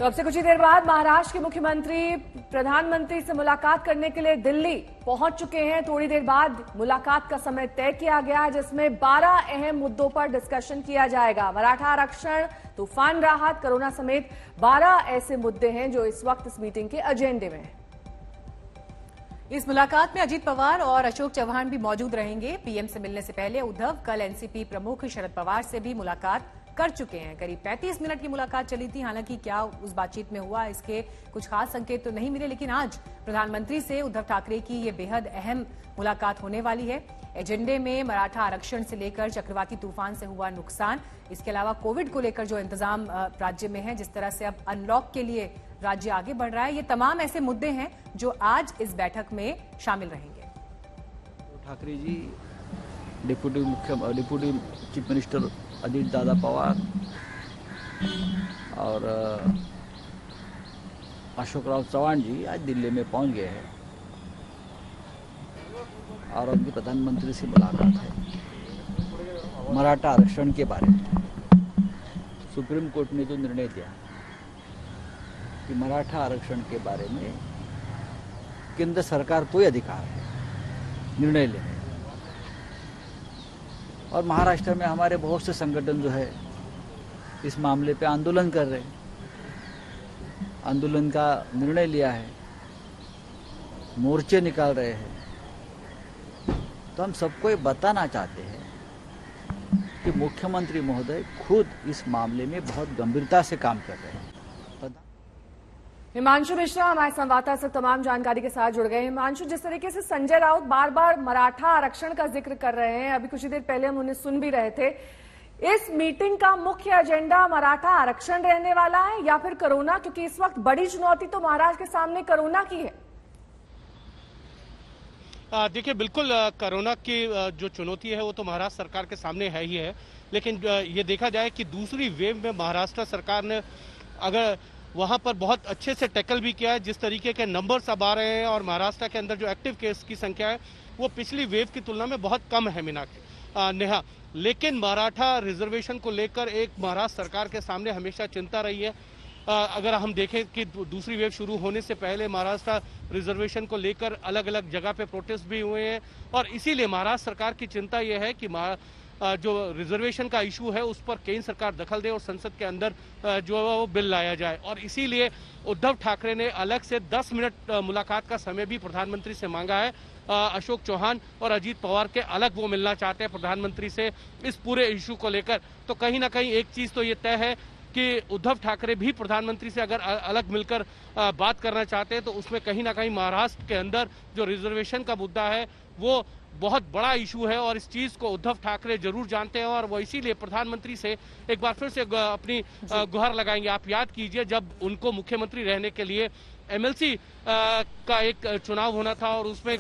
तो अब से कुछ ही देर बाद महाराष्ट्र के मुख्यमंत्री प्रधानमंत्री से मुलाकात करने के लिए दिल्ली पहुंच चुके हैं। थोड़ी देर बाद मुलाकात का समय तय किया गया है, जिसमें 12 अहम मुद्दों पर डिस्कशन किया जाएगा। मराठा आरक्षण, तूफान राहत, कोरोना समेत 12 ऐसे मुद्दे हैं जो इस वक्त इस मीटिंग के एजेंडे में हैं। इस मुलाकात में अजीत पवार और अशोक चौहान भी मौजूद रहेंगे। पीएम से मिलने से पहले उद्धव कल एनसीपी प्रमुख शरद पवार से भी मुलाकात कर चुके हैं। करीब 35 मिनट की मुलाकात चली थी। हालांकि क्या उस बातचीत में हुआ, इसके कुछ खास संकेत तो नहीं मिले, लेकिन आज प्रधानमंत्री से उद्धव ठाकरे की ये बेहद अहम मुलाकात होने वाली है। एजेंडे में मराठा आरक्षण से लेकर चक्रवाती तूफान से हुआ नुकसान, इसके अलावा कोविड को लेकर जो इंतजाम राज्य में है, जिस तरह से अब अनलॉक के लिए राज्य आगे बढ़ रहा है, ये तमाम ऐसे मुद्दे हैं जो आज इस बैठक में शामिल रहेंगे। Thackeray ji, deputy chief minister Ajit Dada Pawar और अशोक राव चौहान जी आज दिल्ली में पहुंच गए हैं और उनकी प्रधानमंत्री से मुलाकात है। मराठा आरक्षण के बारे में सुप्रीम कोर्ट ने जो निर्णय दिया कि मराठा आरक्षण के बारे में केंद्र सरकार को ही अधिकार है निर्णय लेने, और महाराष्ट्र में हमारे बहुत से संगठन जो है इस मामले पे आंदोलन कर रहे हैं, आंदोलन का निर्णय लिया है, मोर्चे निकाल रहे हैं। तो हम सबको ये बताना चाहते हैं कि मुख्यमंत्री महोदय खुद इस मामले में बहुत गंभीरता से काम कर रहे हैं। हिमांशु मिश्रा हमारे संवाददाता से तमाम जानकारी के साथ जुड़ गए। हिमांशु, जिस तरीके से संजय राउत बार बार मराठा आरक्षण का जिक्र कर रहे हैं, अभी कुछ ही देर पहले हम उन्हें सुन भी रहे थे, इस मीटिंग का मुख्य एजेंडा मराठा आरक्षण रहने वाला है या फिर कोरोना? क्योंकि इस वक्त बड़ी चुनौती तो महाराष्ट्र के सामने कोरोना की है। देखिए, बिल्कुल कोरोना की जो चुनौती है वो तो महाराष्ट्र सरकार के सामने है ही है, लेकिन ये देखा जाए कि दूसरी वेव में महाराष्ट्र सरकार ने अगर वहां पर बहुत अच्छे से टैकल भी किया है। जिस तरीके के नंबर्स अब आ रहे हैं और महाराष्ट्र के अंदर जो एक्टिव केस की संख्या है वो पिछली वेव की तुलना में बहुत कम है नेहा। लेकिन मराठा रिजर्वेशन को लेकर एक महाराष्ट्र सरकार के सामने हमेशा चिंता रही है। अगर हम देखें कि दूसरी वेव शुरू होने से पहले महाराष्ट्र रिजर्वेशन को लेकर अलग अलग जगह पे प्रोटेस्ट भी हुए हैं, और इसीलिए महाराष्ट्र सरकार की चिंता यह है कि जो रिजर्वेशन का इशू है उस पर केंद्र सरकार दखल दे और संसद के अंदर जो है वो बिल लाया जाए। और इसीलिए उद्धव ठाकरे ने अलग से 10 मिनट मुलाकात का समय भी प्रधानमंत्री से मांगा है। अशोक चौहान और अजीत पवार के अलग वो मिलना चाहते हैं प्रधानमंत्री से इस पूरे इशू को लेकर। तो कहीं ना कहीं एक चीज तो ये तय है कि उद्धव ठाकरे भी प्रधानमंत्री से अगर अलग मिलकर बात करना चाहते हैं तो उसमें कहीं ना कहीं महाराष्ट्र के अंदर जो रिजर्वेशन का मुद्दा है वो बहुत बड़ा इशू है, और इस चीज को उद्धव ठाकरे जरूर जानते हैं और वो इसीलिए प्रधानमंत्री से एक बार फिर से अपनी गुहार लगाएंगे। आप याद कीजिए, जब उनको मुख्यमंत्री रहने के लिए एमएलसी का एक चुनाव होना था और उसमें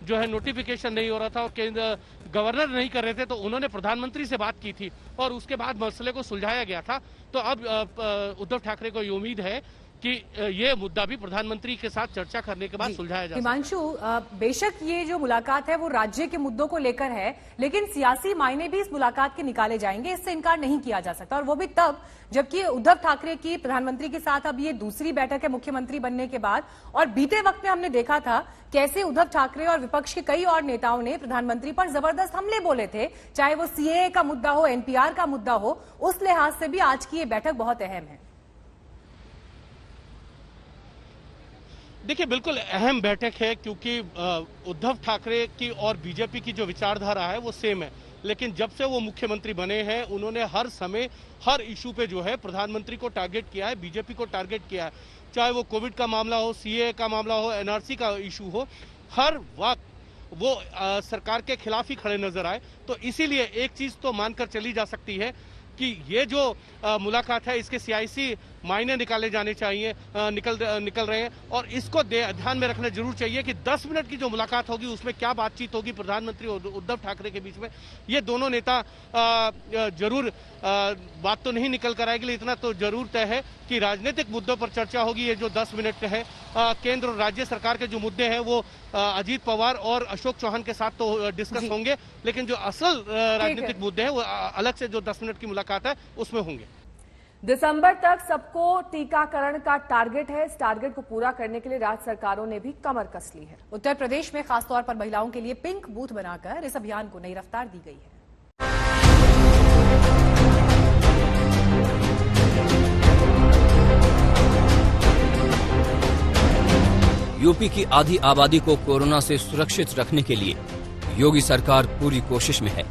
जो है नोटिफिकेशन नहीं हो रहा था और केंद्र गवर्नर नहीं कर रहे थे, तो उन्होंने प्रधानमंत्री से बात की थी और उसके बाद मसले को सुलझाया गया था। तो अब उद्धव ठाकरे को ये उम्मीद है कि ये मुद्दा भी प्रधानमंत्री के साथ चर्चा करने के बाद सुलझाया जाए। हिमांशु, बेशक ये जो मुलाकात है वो राज्य के मुद्दों को लेकर है, लेकिन सियासी मायने भी इस मुलाकात के निकाले जाएंगे, इससे इनकार नहीं किया जा सकता। और वो भी तब जबकि उद्धव ठाकरे की प्रधानमंत्री के साथ अब ये दूसरी बैठक है मुख्यमंत्री बनने के बाद। और बीते वक्त में हमने देखा था कैसे उद्धव ठाकरे और विपक्ष के कई और नेताओं ने प्रधानमंत्री पर जबरदस्त हमले बोले थे, चाहे वो सीएए का मुद्दा हो, एनपीआर का मुद्दा हो। उस लिहाज से भी आज की ये बैठक बहुत अहम है। देखिए, बिल्कुल अहम बैठक है क्योंकि उद्धव ठाकरे की और बीजेपी की जो विचारधारा है वो सेम है, लेकिन जब से वो मुख्यमंत्री बने हैं उन्होंने हर समय हर इशू पे जो है प्रधानमंत्री को टारगेट किया है, बीजेपी को टारगेट किया है। चाहे वो कोविड का मामला हो, सीएए का मामला हो, एनआरसी का इशू हो, हर वक्त वो सरकार के खिलाफ ही खड़े नजर आए। तो इसीलिए एक चीज तो मानकर चली जा सकती है कि ये जो मुलाकात है इसके सियासी मायने निकाले जाने चाहिए, निकल रहे हैं, और इसको ध्यान में रखना जरूर चाहिए कि 10 मिनट की जो मुलाकात होगी उसमें क्या बातचीत होगी प्रधानमंत्री और उद्धव ठाकरे के बीच में। ये दोनों नेता जरूर बात तो नहीं निकल कर आएगी, लेकिन इतना तो जरूर तय है कि राजनीतिक मुद्दों पर चर्चा होगी। ये जो 10 मिनट है केंद्र और राज्य सरकार के जो मुद्दे हैं वो अजीत पवार और अशोक चौहान के साथ तो डिस्कस होंगे, लेकिन जो असल राजनीतिक मुद्दे हैं वो अलग से जो 10 मिनट की मुलाकात है उसमें होंगे। दिसंबर तक सबको टीकाकरण का टारगेट है। इस टारगेट को पूरा करने के लिए राज्य सरकारों ने भी कमर कस ली है। उत्तर प्रदेश में खासतौर पर महिलाओं के लिए पिंक बूथ बनाकर इस अभियान को नई रफ्तार दी गई है। यूपी की आधी आबादी को कोरोना से सुरक्षित रखने के लिए योगी सरकार पूरी कोशिश में है।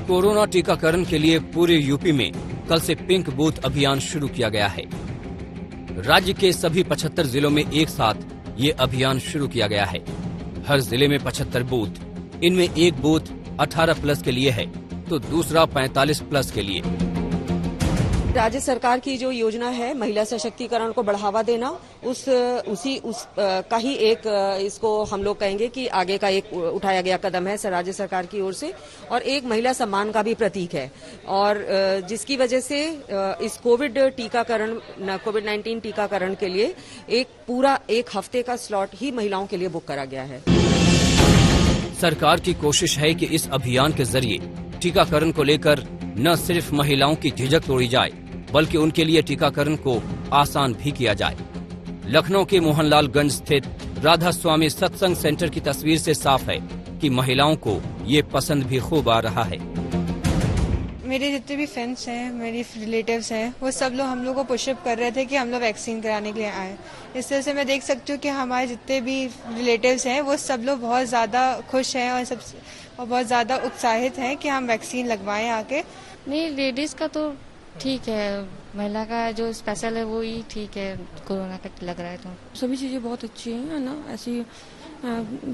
कोरोना टीकाकरण के लिए पूरे यूपी में कल से पिंक बूथ अभियान शुरू किया गया है। राज्य के सभी 75 जिलों में एक साथ ये अभियान शुरू किया गया है। हर जिले में 75 बूथ, इनमें एक बूथ 18 प्लस के लिए है तो दूसरा 45 प्लस के लिए। राज्य सरकार की जो योजना है महिला सशक्तिकरण को बढ़ावा देना, उस का ही एक इसको हम लोग कहेंगे कि आगे का एक उठाया गया कदम है राज्य सरकार की ओर से, और एक महिला सम्मान का भी प्रतीक है। और जिसकी वजह से इस कोविड-19 टीकाकरण के लिए एक हफ्ते का स्लॉट ही महिलाओं के लिए बुक करा गया है। सरकार की कोशिश है कि इस अभियान के जरिए टीकाकरण को लेकर न सिर्फ महिलाओं की झिझक तोड़ी जाए बल्कि उनके लिए टीकाकरण को आसान भी किया जाए। लखनऊ के मोहनलालगंज स्थित राधा स्वामी सत्संग सेंटर की तस्वीर से साफ है कि महिलाओं को ये पसंद भी खूब आ रहा है। मेरे जितने भी फ्रेंड्स हैं, मेरी रिलेटिव्स हैं, वो सब लोग हम लोग को पुशअप कर रहे थे कि हम लोग वैक्सीन कराने के लिए आए। इस तरह से मैं देख सकती हूँ कि हमारे जितने भी रिलेटिव्स हैं वो सब लोग बहुत ज़्यादा खुश हैं और बहुत ज़्यादा उत्साहित हैं कि हम वैक्सीन लगवाएं आके। नहीं, लेडीज़ का तो ठीक है, महिला का जो स्पेशल है वो ही ठीक है। कोरोना का लग रहा है तो सभी चीज़ें बहुत अच्छी हैं ना, ऐसी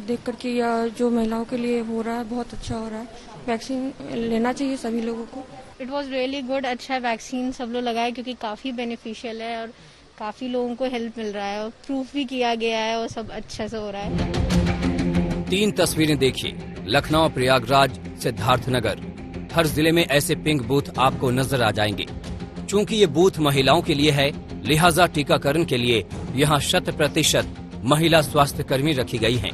देख करके या जो महिलाओं के लिए हो रहा है बहुत अच्छा हो रहा है। वैक्सीन लेना चाहिए सभी लोगों को। It was really good. अच्छा वैक्सीन सब लोग लगाए क्योंकि काफ़ी बेनिफिशियल है और काफ़ी लोगों को हेल्प मिल रहा है और प्रूफ भी किया गया है और सब अच्छा से हो रहा है। 3 तस्वीरें देखिए, लखनऊ, प्रयागराज, सिद्धार्थनगर। हर जिले में ऐसे पिंक बूथ आपको नजर आ जाएंगे। चूंकि ये बूथ महिलाओं के लिए है, लिहाजा टीकाकरण के लिए यहाँ 100% महिला स्वास्थ्य कर्मी रखी गई हैं।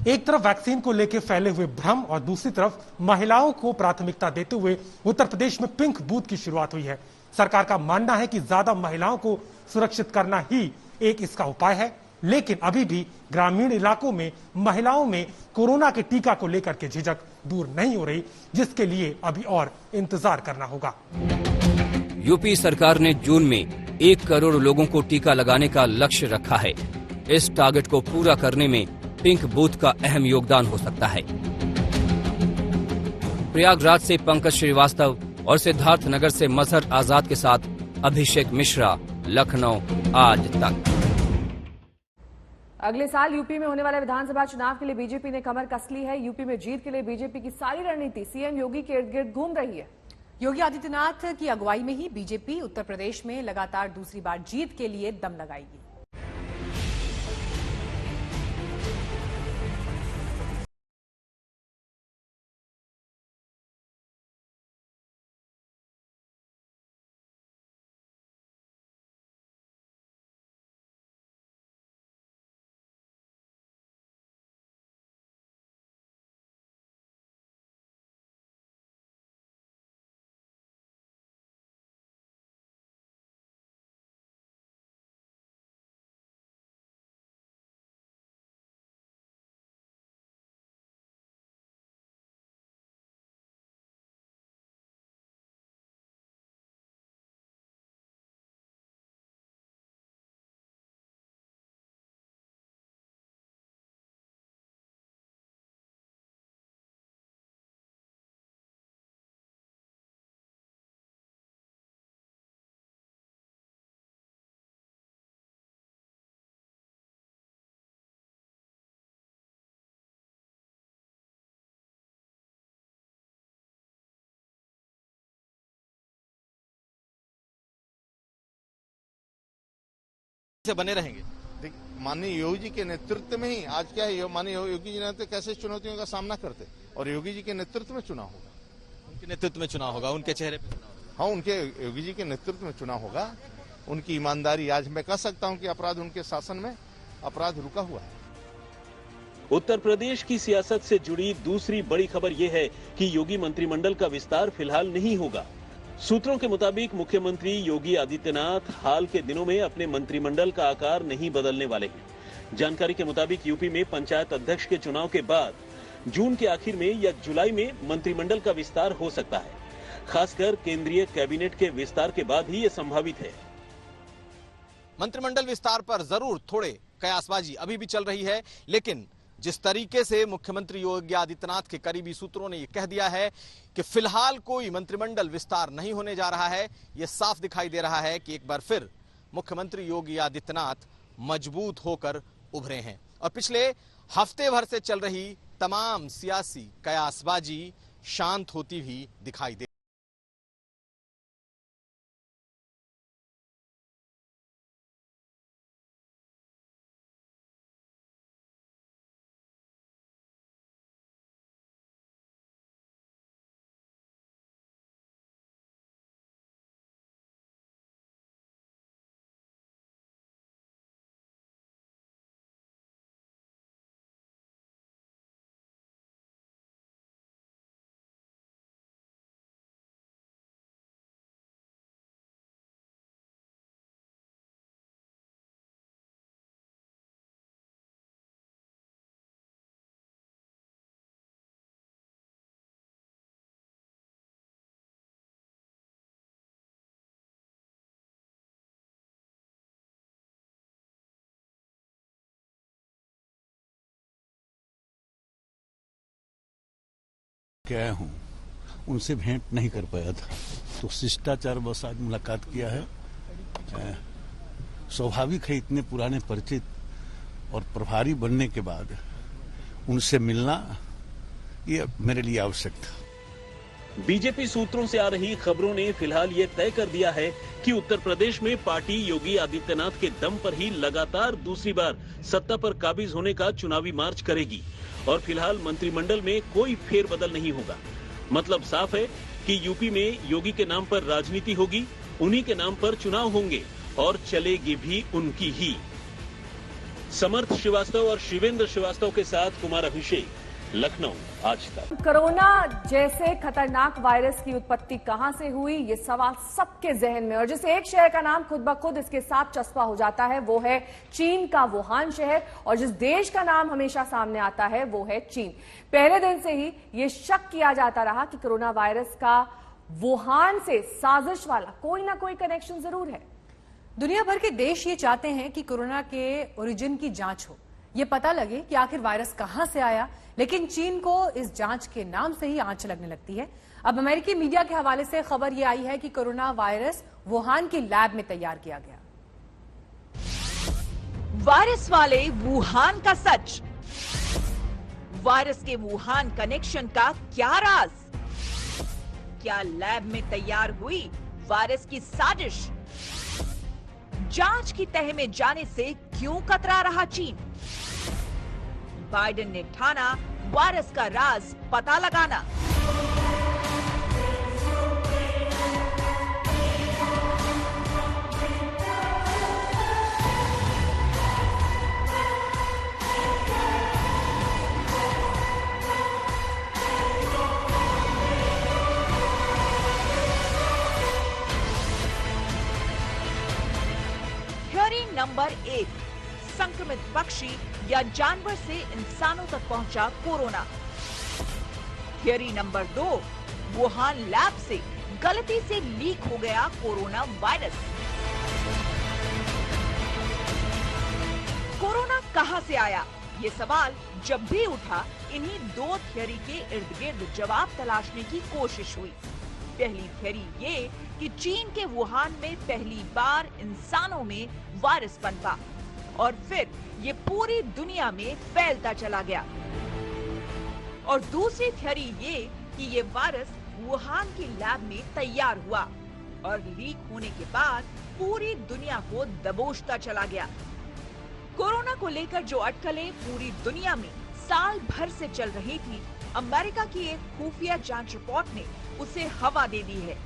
एक तरफ वैक्सीन को लेकर फैले हुए भ्रम और दूसरी तरफ महिलाओं को प्राथमिकता देते हुए उत्तर प्रदेश में पिंक बूथ की शुरुआत हुई है। सरकार का मानना है कि ज्यादा महिलाओं को सुरक्षित करना ही एक इसका उपाय है, लेकिन अभी भी ग्रामीण इलाकों में महिलाओं में कोरोना के टीका को लेकर के झिझक दूर नहीं हो रही, जिसके लिए अभी और इंतजार करना होगा। यूपी सरकार ने जून में 1 करोड़ लोगों को टीका लगाने का लक्ष्य रखा है। इस टारगेट को पूरा करने में पिंक बूथ का अहम योगदान हो सकता है। प्रयागराज से पंकज श्रीवास्तव और सिद्धार्थनगर से मजहर आजाद के साथ अभिषेक मिश्रा, लखनऊ आज तक। अगले साल यूपी में होने वाले विधानसभा चुनाव के लिए बीजेपी ने कमर कस ली है। यूपी में जीत के लिए बीजेपी की सारी रणनीति सीएम योगी के इर्द गिर्द घूम रही है। योगी आदित्यनाथ की अगुवाई में ही बीजेपी उत्तर प्रदेश में लगातार दूसरी बार जीत के लिए दम लगाएगी। से बने रहेंगे। माननीय योगी जी के नेतृत्व में ही आज क्या है, माननीय योगी जी ने कैसे चुनौतियों का सामना करते, और योगी जी के नेतृत्व में चुनाव होगा। उनके नेतृत्व में चुनाव होगा, उनके चेहरे पे चुनाव होगा। हाँ, उनके योगी जी के नेतृत्व में चुनाव होगा। उनकी ईमानदारी, आज मैं कह सकता हूं कि अपराध उनके शासन में अपराध रुका हुआ है। उत्तर प्रदेश की सियासत से जुड़ी दूसरी बड़ी खबर यह है कि योगी मंत्रिमंडल का विस्तार फिलहाल नहीं होगा। सूत्रों के मुताबिक मुख्यमंत्री योगी आदित्यनाथ हाल के दिनों में अपने मंत्रिमंडल का आकार नहीं बदलने वाले हैं। जानकारी के मुताबिक यूपी में पंचायत अध्यक्ष के चुनाव के बाद जून के आखिर में या जुलाई में मंत्रिमंडल का विस्तार हो सकता है। खासकर केंद्रीय कैबिनेट के विस्तार के बाद ही ये संभावित है। मंत्रिमंडल विस्तार पर जरूर थोड़े कयासबाजी अभी भी चल रही है, लेकिन जिस तरीके से मुख्यमंत्री योगी आदित्यनाथ के करीबी सूत्रों ने यह कह दिया है कि फिलहाल कोई मंत्रिमंडल विस्तार नहीं होने जा रहा है, यह साफ दिखाई दे रहा है कि एक बार फिर मुख्यमंत्री योगी आदित्यनाथ मजबूत होकर उभरे हैं और पिछले हफ्ते भर से चल रही तमाम सियासी कयासबाजी शांत होती हुई दिखाई दे। गया हूँ, उनसे भेंट नहीं कर पाया था, तो शिष्टाचार बस आज मुलाकात किया है। स्वाभाविक है, इतने पुराने परिचित और प्रभारी बनने के बाद उनसे मिलना ये मेरे लिए आवश्यक था। बीजेपी सूत्रों से आ रही खबरों ने फिलहाल ये तय कर दिया है कि उत्तर प्रदेश में पार्टी योगी आदित्यनाथ के दम पर ही लगातार दूसरी बार सत्ता पर काबिज होने का चुनावी मार्च करेगी और फिलहाल मंत्रिमंडल में कोई फेरबदल नहीं होगा। मतलब साफ है कि यूपी में योगी के नाम पर राजनीति होगी, उन्हीं के नाम पर चुनाव होंगे और चलेगी भी उनकी ही। समर्थ श्रीवास्तव और शिवेंद्र श्रीवास्तव के साथ कुमार अभिषेक, लखनऊ, आज तक। कोरोना जैसे खतरनाक वायरस की उत्पत्ति कहां से हुई, ये सवाल सबके जहन में, और जिस एक शहर का नाम खुद ब खुद इसके साथ चस्पा हो जाता है वो है चीन का वुहान शहर, और जिस देश का नाम हमेशा सामने आता है वो है चीन। पहले दिन से ही ये शक किया जाता रहा कि कोरोना वायरस का वुहान से साजिश वाला कोई ना कोई कनेक्शन जरूर है। दुनिया भर के देश ये चाहते हैं कि कोरोना के ओरिजिन की जांच हो, ये पता लगे कि आखिर वायरस कहां से आया, लेकिन चीन को इस जांच के नाम से ही आंच लगने लगती है। अब अमेरिकी मीडिया के हवाले से खबर यह आई है कि कोरोना वायरस वुहान की लैब में तैयार किया गया। वायरस वाले वुहान का सच, वायरस के वुहान कनेक्शन का क्या राज, क्या लैब में तैयार हुई वायरस की साजिश, जांच की तह में जाने से क्यों कतरा रहा चीन, बाइडेन ने ठाना वायरस का राज पता लगाना। थ्योरी नंबर 1, संक्रमित पक्षी या जानवर से इंसानों तक पहुंचा corona. Theory number 2, Wuhan lab से गलती से लीक हो गया कोरोना वायरस। कोरोना कहां से आया, ये सवाल जब भी उठा, इन्हीं दो थियरी के इर्द गिर्द जवाब तलाशने की कोशिश हुई। पहली थियरी ये कि चीन के वुहान में पहली बार इंसानों में वायरस पनपा और फिर ये पूरी दुनिया में फैलता चला गया। और दूसरी थियरी ये कि ये वायरस वुहान की लैब में तैयार हुआ और लीक होने के बाद पूरी दुनिया को दबोचता चला गया। कोरोना को लेकर जो अटकलें पूरी दुनिया में साल भर से चल रही थी, अमेरिका की एक खुफिया जांच रिपोर्ट ने उसे हवा दे दी है।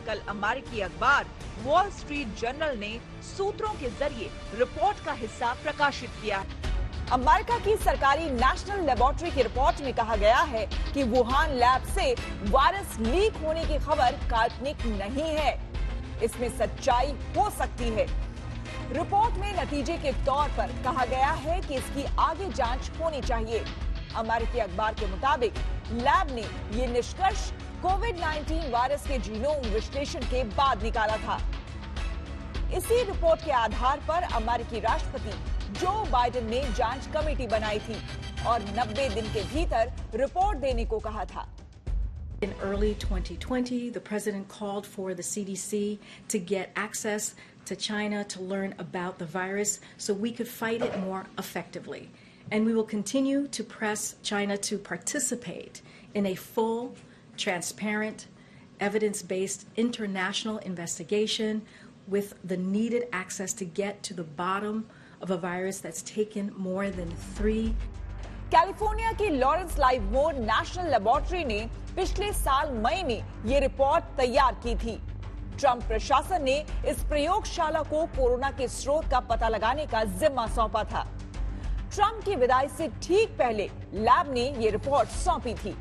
कल अमेरिकी अखबार वॉल स्ट्रीट जर्नल ने सूत्रों के जरिए रिपोर्ट का हिस्सा प्रकाशित किया। अमेरिका की सरकारी नेशनल लेबोरेटरी की रिपोर्ट में कहा गया है कि वुहान लैब से वायरस लीक होने की खबर काल्पनिक नहीं है, इसमें सच्चाई हो सकती है। रिपोर्ट में नतीजे के तौर पर कहा गया है कि इसकी आगे जांच होनी चाहिए। अमेरिकी अखबार के मुताबिक लैब ने ये निष्कर्ष कोविड-19 वायरस के जीनोम विश्लेषण के बाद निकाला था। इसी रिपोर्ट के आधार पर अमेरिकी राष्ट्रपति जो बाइडेन ने जांच कमेटी बनाई थी और 90 दिन के भीतर रिपोर्ट देने को कहा था। In early 2020, the president called for the CDC to get access to China to learn about the virus so we could fight it more effectively. And we will continue to press China to participate in a full, transparent, evidence-based international investigation with the needed access to get to the bottom of a virus that's taken more than 3. California की Lawrence लाइवमोर national laboratory ने पिछले साल मई में ये report तैयार की थी। Trump प्रशासन ने इस प्रयोगशाला को कोरोना के स्रोत का पता लगाने का जिम्मा सौंपा था। ट्रंप की विदाई से ठीक पहले लैब ने ये रिपोर्ट सौंपी थी।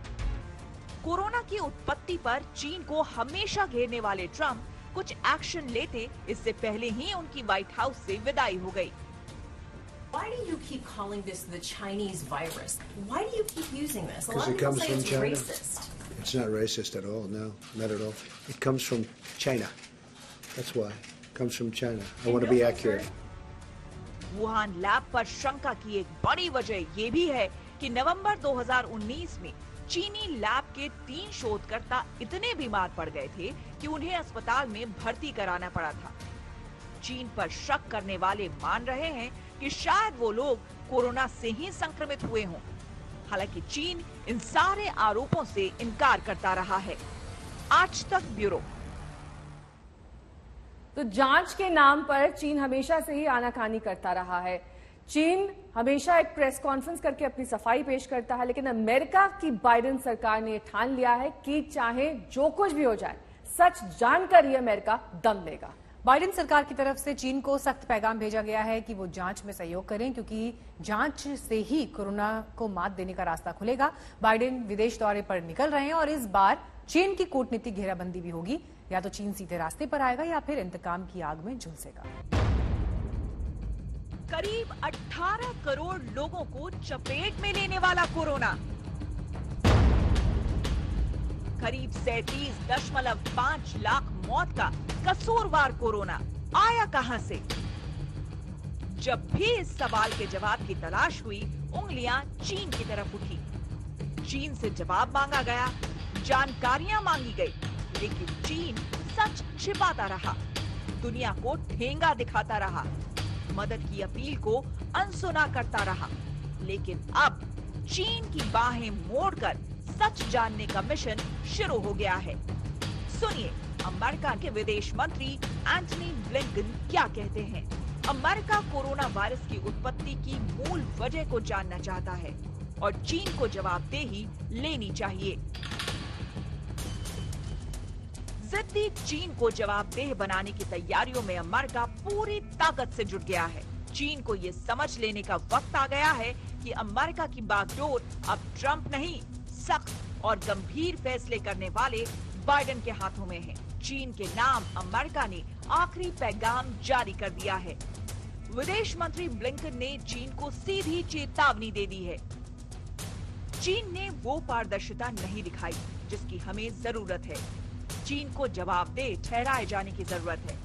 कोरोना की उत्पत्ति पर चीन को हमेशा घेरने वाले ट्रंप कुछ एक्शन लेते, इससे पहले ही उनकी व्हाइट हाउस से विदाई हो गई। Why do you keep calling this the Chinese virus? Why do you keep using this? Because it comes from China. Racist. It's not racist at all. No, not at all. It comes from China. That's why. It comes from China. I want to be accurate. Wuhan lab पर शंका की एक बड़ी वजह ये भी है कि नवंबर 2019 में चीनी लैब के 3 शोधकर्ता इतने बीमार पड़ गए थे कि उन्हें अस्पताल में भर्ती कराना पड़ा था। चीन पर शक करने वाले मान रहे हैं कि शायद वो लोग कोरोना से ही संक्रमित हुए हों। हालांकि चीन इन सारे आरोपों से इनकार करता रहा है। आज तक ब्यूरो। तो जांच के नाम पर चीन हमेशा से ही आनाकानी करता रहा है। चीन हमेशा एक प्रेस कॉन्फ्रेंस करके अपनी सफाई पेश करता है, लेकिन अमेरिका की बाइडेन सरकार ने ठान लिया है कि चाहे जो कुछ भी हो जाए, सच जानकर ही अमेरिका दम लेगा। बाइडेन सरकार की तरफ से चीन को सख्त पैगाम भेजा गया है कि वो जांच में सहयोग करें, क्योंकि जांच से ही कोरोना को मात देने का रास्ता खुलेगा। बाइडेन विदेश दौरे पर निकल रहे हैं और इस बार चीन की कूटनीतिक घेराबंदी भी होगी। या तो चीन सीधे रास्ते पर आएगा या फिर इंतकाम की आग में झुलसेगा। करीब 18 करोड़ लोगों को चपेट में लेने वाला कोरोना, करीब 37.5 लाख मौत का कसूरवार कोरोना आया कहां से? जब भी इस सवाल के जवाब की तलाश हुई, उंगलियां चीन की तरफ उठी। चीन से जवाब मांगा गया, जानकारियां मांगी गई, लेकिन चीन सच छिपाता रहा, दुनिया को ठेंगा दिखाता रहा, मदद की अपील को अनसुना करता रहा। लेकिन अब चीन की बाहें मोड़कर सच जानने का मिशन शुरू हो गया है। सुनिए अमेरिका के विदेश मंत्री एंटनी ब्लिंकन क्या कहते हैं। अमेरिका कोरोना वायरस की उत्पत्ति की मूल वजह को जानना चाहता है और चीन को जवाबदेही लेनी चाहिए। जिद्दी चीन को जवाबदेह बनाने की तैयारियों में अमेरिका पूरी ताकत से जुट गया है। चीन को ये समझ लेने का वक्त आ गया है कि अमेरिका की बागडोर अब ट्रंप नहीं, सख्त और गंभीर फैसले करने वाले बाइडेन के हाथों में है। चीन के नाम अमेरिका ने आखिरी पैगाम जारी कर दिया है। विदेश मंत्री ब्लिंकन ने चीन को सीधी चेतावनी दे दी है। चीन ने वो पारदर्शिता नहीं दिखाई जिसकी हमें जरूरत है। चीन को जवाबदेह ठहराए जाने की जरूरत है।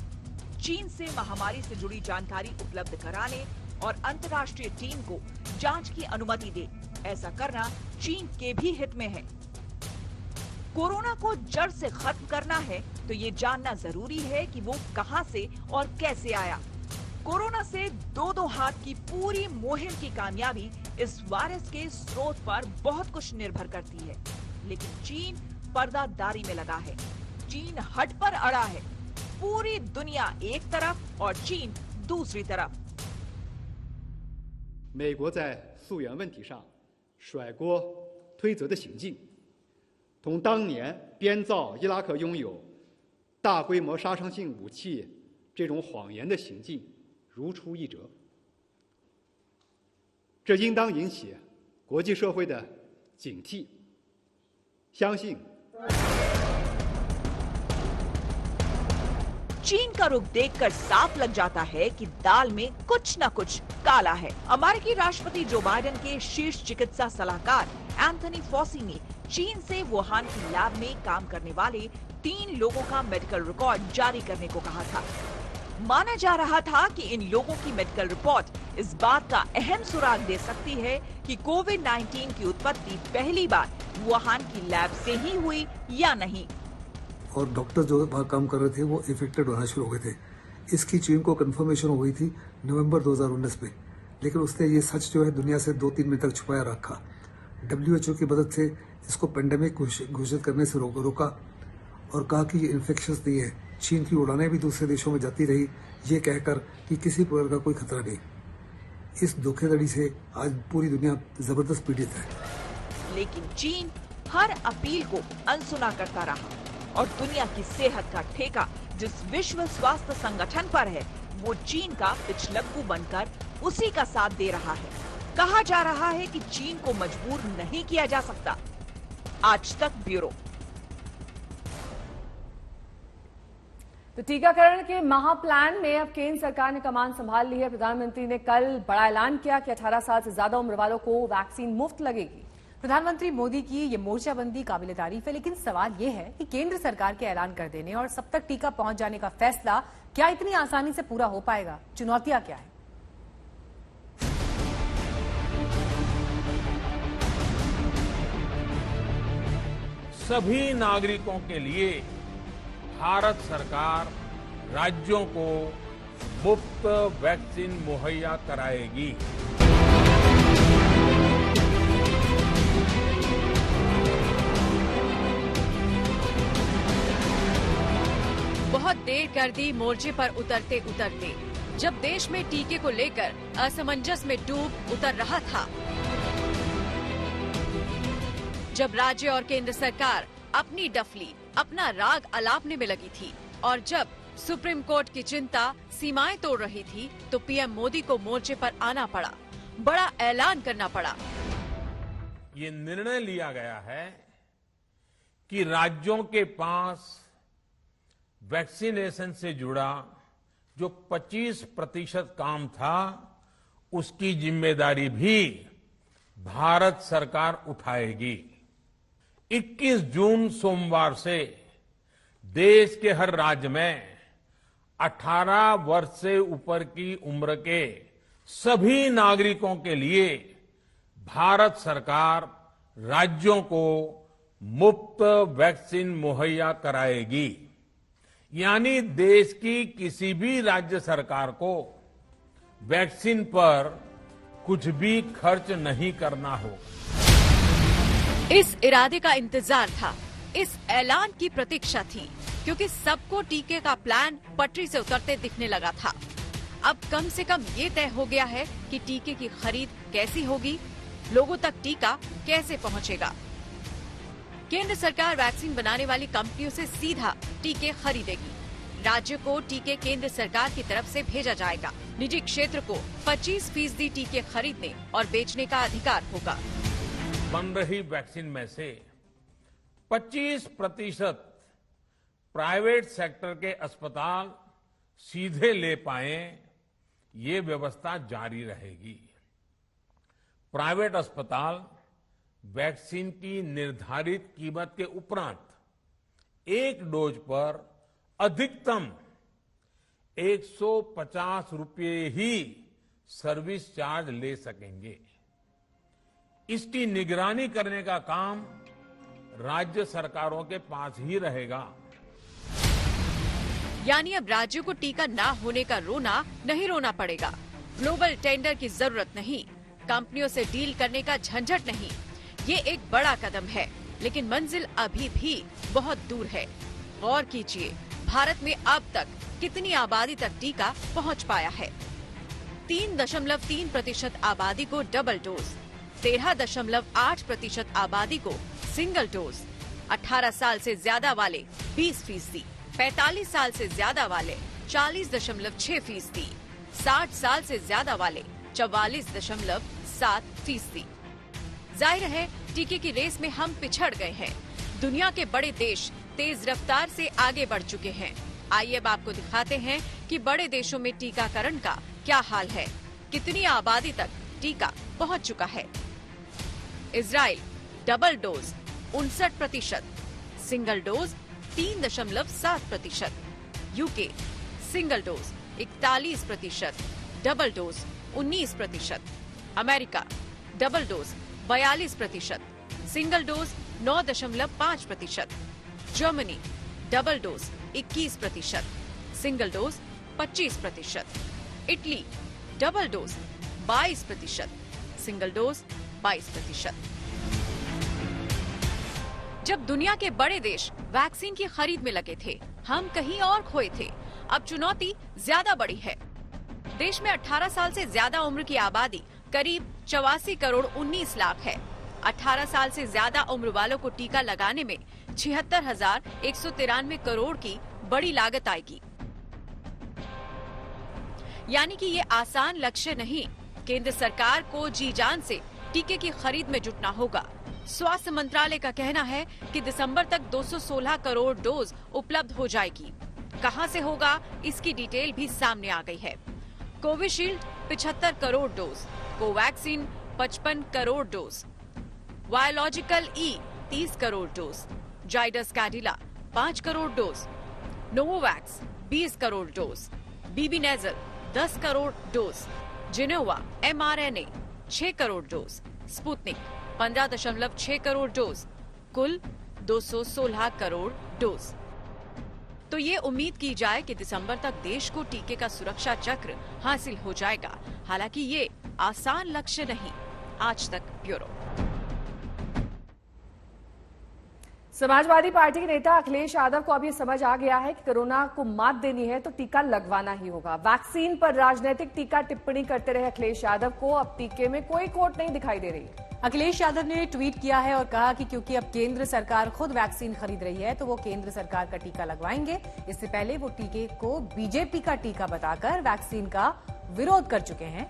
चीन से महामारी से जुड़ी जानकारी उपलब्ध कराने और अंतर्राष्ट्रीय टीम को जांच की अनुमति दे, ऐसा करना चीन के भी हित में है। कोरोना को जड़ से खत्म करना है तो ये जानना जरूरी है कि वो कहां से और कैसे आया। कोरोना से दो हाथ की पूरी मुहिम की कामयाबी इस वायरस के स्रोत पर बहुत कुछ निर्भर करती है, लेकिन चीन पर्दादारी में लगा है। चीन हट पर अड़ा है। पूरी दुनिया एक तरफ और चीन दूसरी तरफ। 美国在溯源问题上甩锅推责的行径，同当年编造伊拉克拥有大规模杀伤性武器这种谎言的行径如出一辙。这应当引起国际社会的警惕。相信 चीन का रुख देखकर साफ लग जाता है कि दाल में कुछ न कुछ काला है। अमेरिकी राष्ट्रपति जो बाइडेन के शीर्ष चिकित्सा सलाहकार एंथनी फॉसी ने चीन से वुहान की लैब में काम करने वाले 3 लोगों का मेडिकल रिकॉर्ड जारी करने को कहा था। माना जा रहा था कि इन लोगों की मेडिकल रिपोर्ट इस बात का अहम सुराग दे सकती है कि कोविड-19 की उत्पत्ति पहली बार वुहान की लैब से ही हुई या नहीं। और डॉक्टर जो वहाँ काम कर रहे थे वो इफेक्टेड होना शुरू हो गए थे। इसकी चीन को कंफर्मेशन हो गई थी नवंबर 2019 में, लेकिन उसने ये सच जो है दुनिया से 2-3 महीने तक छुपाया रखा। WHO की मदद से इसको पेंडेमिक घोषित करने से रोका और कहा कि ये इन्फेक्शस नहीं है। चीन की उड़ानें भी दूसरे देशों में जाती रही ये कहकर कि किसी प्रकार का कोई खतरा नहीं। इस धोखाधड़ी से आज पूरी दुनिया जबरदस्त पीड़ित है। लेकिन चीन हर अपील को अनसुना करता रहा और दुनिया की सेहत का ठेका जिस विश्व स्वास्थ्य संगठन पर है वो चीन का पिछलग्गू बनकर उसी का साथ दे रहा है। कहा जा रहा है कि चीन को मजबूर नहीं किया जा सकता। आज तक ब्यूरो। तो टीकाकरण के महाप्लान में अब केंद्र सरकार ने कमान संभाल ली है। प्रधानमंत्री ने कल बड़ा ऐलान किया कि 18 साल से ज्यादा उम्र वालों को वैक्सीन मुफ्त लगेगी। प्रधानमंत्री मोदी की ये मोर्चाबंदी काबिले तारीफ है, लेकिन सवाल ये है कि केंद्र सरकार के ऐलान कर देने और सब तक टीका पहुंच जाने का फैसला क्या इतनी आसानी से पूरा हो पाएगा? चुनौतियां क्या है? सभी नागरिकों के लिए भारत सरकार राज्यों को मुफ्त वैक्सीन मुहैया कराएगी। बहुत देर कर दी मोर्चे पर उतरते उतरते, जब देश में टीके को लेकर असमंजस में डूब उतर रहा था, जब राज्य और केंद्र सरकार अपनी डफली अपना राग अलापने में लगी थी और जब सुप्रीम कोर्ट की चिंता सीमाएं तोड़ रही थी, तो पीएम मोदी को मोर्चे पर आना पड़ा, बड़ा ऐलान करना पड़ा। ये निर्णय लिया गया है कि राज्यों के पास वैक्सीनेशन से जुड़ा जो 25% काम था उसकी जिम्मेदारी भी भारत सरकार उठाएगी। 21 जून सोमवार से देश के हर राज्य में 18 वर्ष से ऊपर की उम्र के सभी नागरिकों के लिए भारत सरकार राज्यों को मुफ्त वैक्सीन मुहैया कराएगी। यानी देश की किसी भी राज्य सरकार को वैक्सीन पर कुछ भी खर्च नहीं करना होगा। इस इरादे का इंतजार था, इस ऐलान की प्रतीक्षा थी, क्योंकि सबको टीके का प्लान पटरी से उतरते दिखने लगा था। अब कम से कम ये तय हो गया है कि टीके की खरीद कैसी होगी, लोगों तक टीका कैसे पहुंचेगा। केंद्र सरकार वैक्सीन बनाने वाली कंपनियों से सीधा टीके खरीदेगी। राज्य को टीके केंद्र सरकार की तरफ से भेजा जाएगा। निजी क्षेत्र को 25% टीके खरीदने और बेचने का अधिकार होगा। बन रही वैक्सीन में से 25% प्राइवेट सेक्टर के अस्पताल सीधे ले पाए, ये व्यवस्था जारी रहेगी। प्राइवेट अस्पताल वैक्सीन की निर्धारित कीमत के उपरांत एक डोज पर अधिकतम 150 रुपये ही सर्विस चार्ज ले सकेंगे। इसकी निगरानी करने का काम राज्य सरकारों के पास ही रहेगा। यानी अब राज्यों को टीका ना होने का रोना नहीं रोना पड़ेगा। ग्लोबल टेंडर की जरूरत नहीं, कंपनियों से डील करने का झंझट नहीं। ये एक बड़ा कदम है, लेकिन मंजिल अभी भी बहुत दूर है। गौर कीजिए, भारत में अब तक कितनी आबादी तक टीका पहुंच पाया है। 3.3% आबादी को डबल डोज, 13.8% आबादी को सिंगल डोज, 18 साल से ज्यादा वाले 20%, 45 साल से ज्यादा वाले 40.6%, 60 साल से ज्यादा वाले 44.7%। 7%। जाहिर है टीके की रेस में हम पिछड़ गए हैं। दुनिया के बड़े देश तेज रफ्तार से आगे बढ़ चुके हैं। आइए अब आपको दिखाते हैं कि बड़े देशों में टीकाकरण का क्या हाल है, कितनी आबादी तक टीका पहुंच चुका है। Israel double dose 59%, single dose 3.7%, UK single dose 41%, double dose 19%, America double dose 42%, single dose 9.5%, Germany double dose 21%, single dose 25%, Italy double dose 22%, single dose 22%। जब दुनिया के बड़े देश वैक्सीन की खरीद में लगे थे, हम कहीं और खोए थे। अब चुनौती ज्यादा बड़ी है। देश में 18 साल से ज्यादा उम्र की आबादी करीब 84 करोड़ 19 लाख है। 18 साल से ज्यादा उम्र वालों को टीका लगाने में 76,193 करोड़ की बड़ी लागत आएगी। यानी कि ये आसान लक्ष्य नहीं। केंद्र सरकार को जी जान से टीके की खरीद में जुटना होगा। स्वास्थ्य मंत्रालय का कहना है कि दिसंबर तक 216 करोड़ डोज उपलब्ध हो जाएगी। कहां से होगा, इसकी डिटेल भी सामने आ गई है। Covishield 75 crore dose, Covaxin 55 crore dose, biological E 30 crore dose, Zydus Cadila 5 crore dose, Novavax 20 crore dose, BB nasal 10 crore dose, Gennova mRNA 6 crore dose, Sputnik 15.6 crore dose, कुल 216 करोड़ डोज। तो ये उम्मीद की जाए कि दिसंबर तक देश को टीके का सुरक्षा चक्र हासिल हो जाएगा। हालांकि ये आसान लक्ष्य नहीं। आज तक ब्यूरो। समाजवादी पार्टी के नेता अखिलेश यादव को अब ये समझ आ गया है कि कोरोना को मात देनी है तो टीका लगवाना ही होगा। वैक्सीन पर राजनीतिक टीका टिप्पणी करते रहे अखिलेश यादव को अब टीके में कोई खोट नहीं दिखाई दे रही। अखिलेश यादव ने ट्वीट किया है और कहा कि क्योंकि अब केंद्र सरकार खुद वैक्सीन खरीद रही है तो वो केंद्र सरकार का टीका लगवाएंगे। इससे पहले वो टीके को बीजेपी का टीका बताकर वैक्सीन का विरोध कर चुके हैं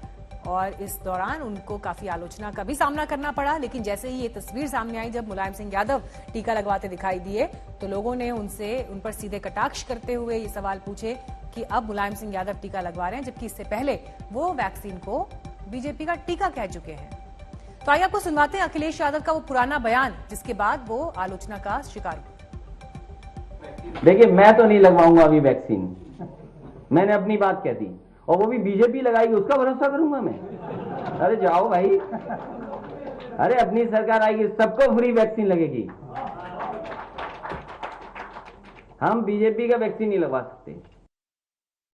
और इस दौरान उनको काफी आलोचना का भी सामना करना पड़ा। लेकिन जैसे ही ये तस्वीर सामने आई, जब मुलायम सिंह यादव टीका लगवाते दिखाई दिए तो लोगों ने उन पर सीधे कटाक्ष करते हुए ये सवाल पूछे कि अब मुलायम सिंह यादव टीका लगवा रहे हैं, जबकि इससे पहले वो वैक्सीन को बीजेपी का टीका कह चुके हैं। तो आइए आपको सुनवाते हैं अखिलेश यादव का वो पुराना बयान, जिसके बाद वो आलोचना का शिकार हुए। देखिए, मैं तो नहीं लगवाऊंगा अभी वैक्सीन, मैंने अपनी बात कह दी, और वो भी बीजेपी लगाएगी उसका भरोसा करूंगा मैं? अरे जाओ भाई, अरे अपनी सरकार आएगी सबको फ्री वैक्सीन लगेगी। हम बीजेपी का वैक्सीन नहीं लगवा सकते।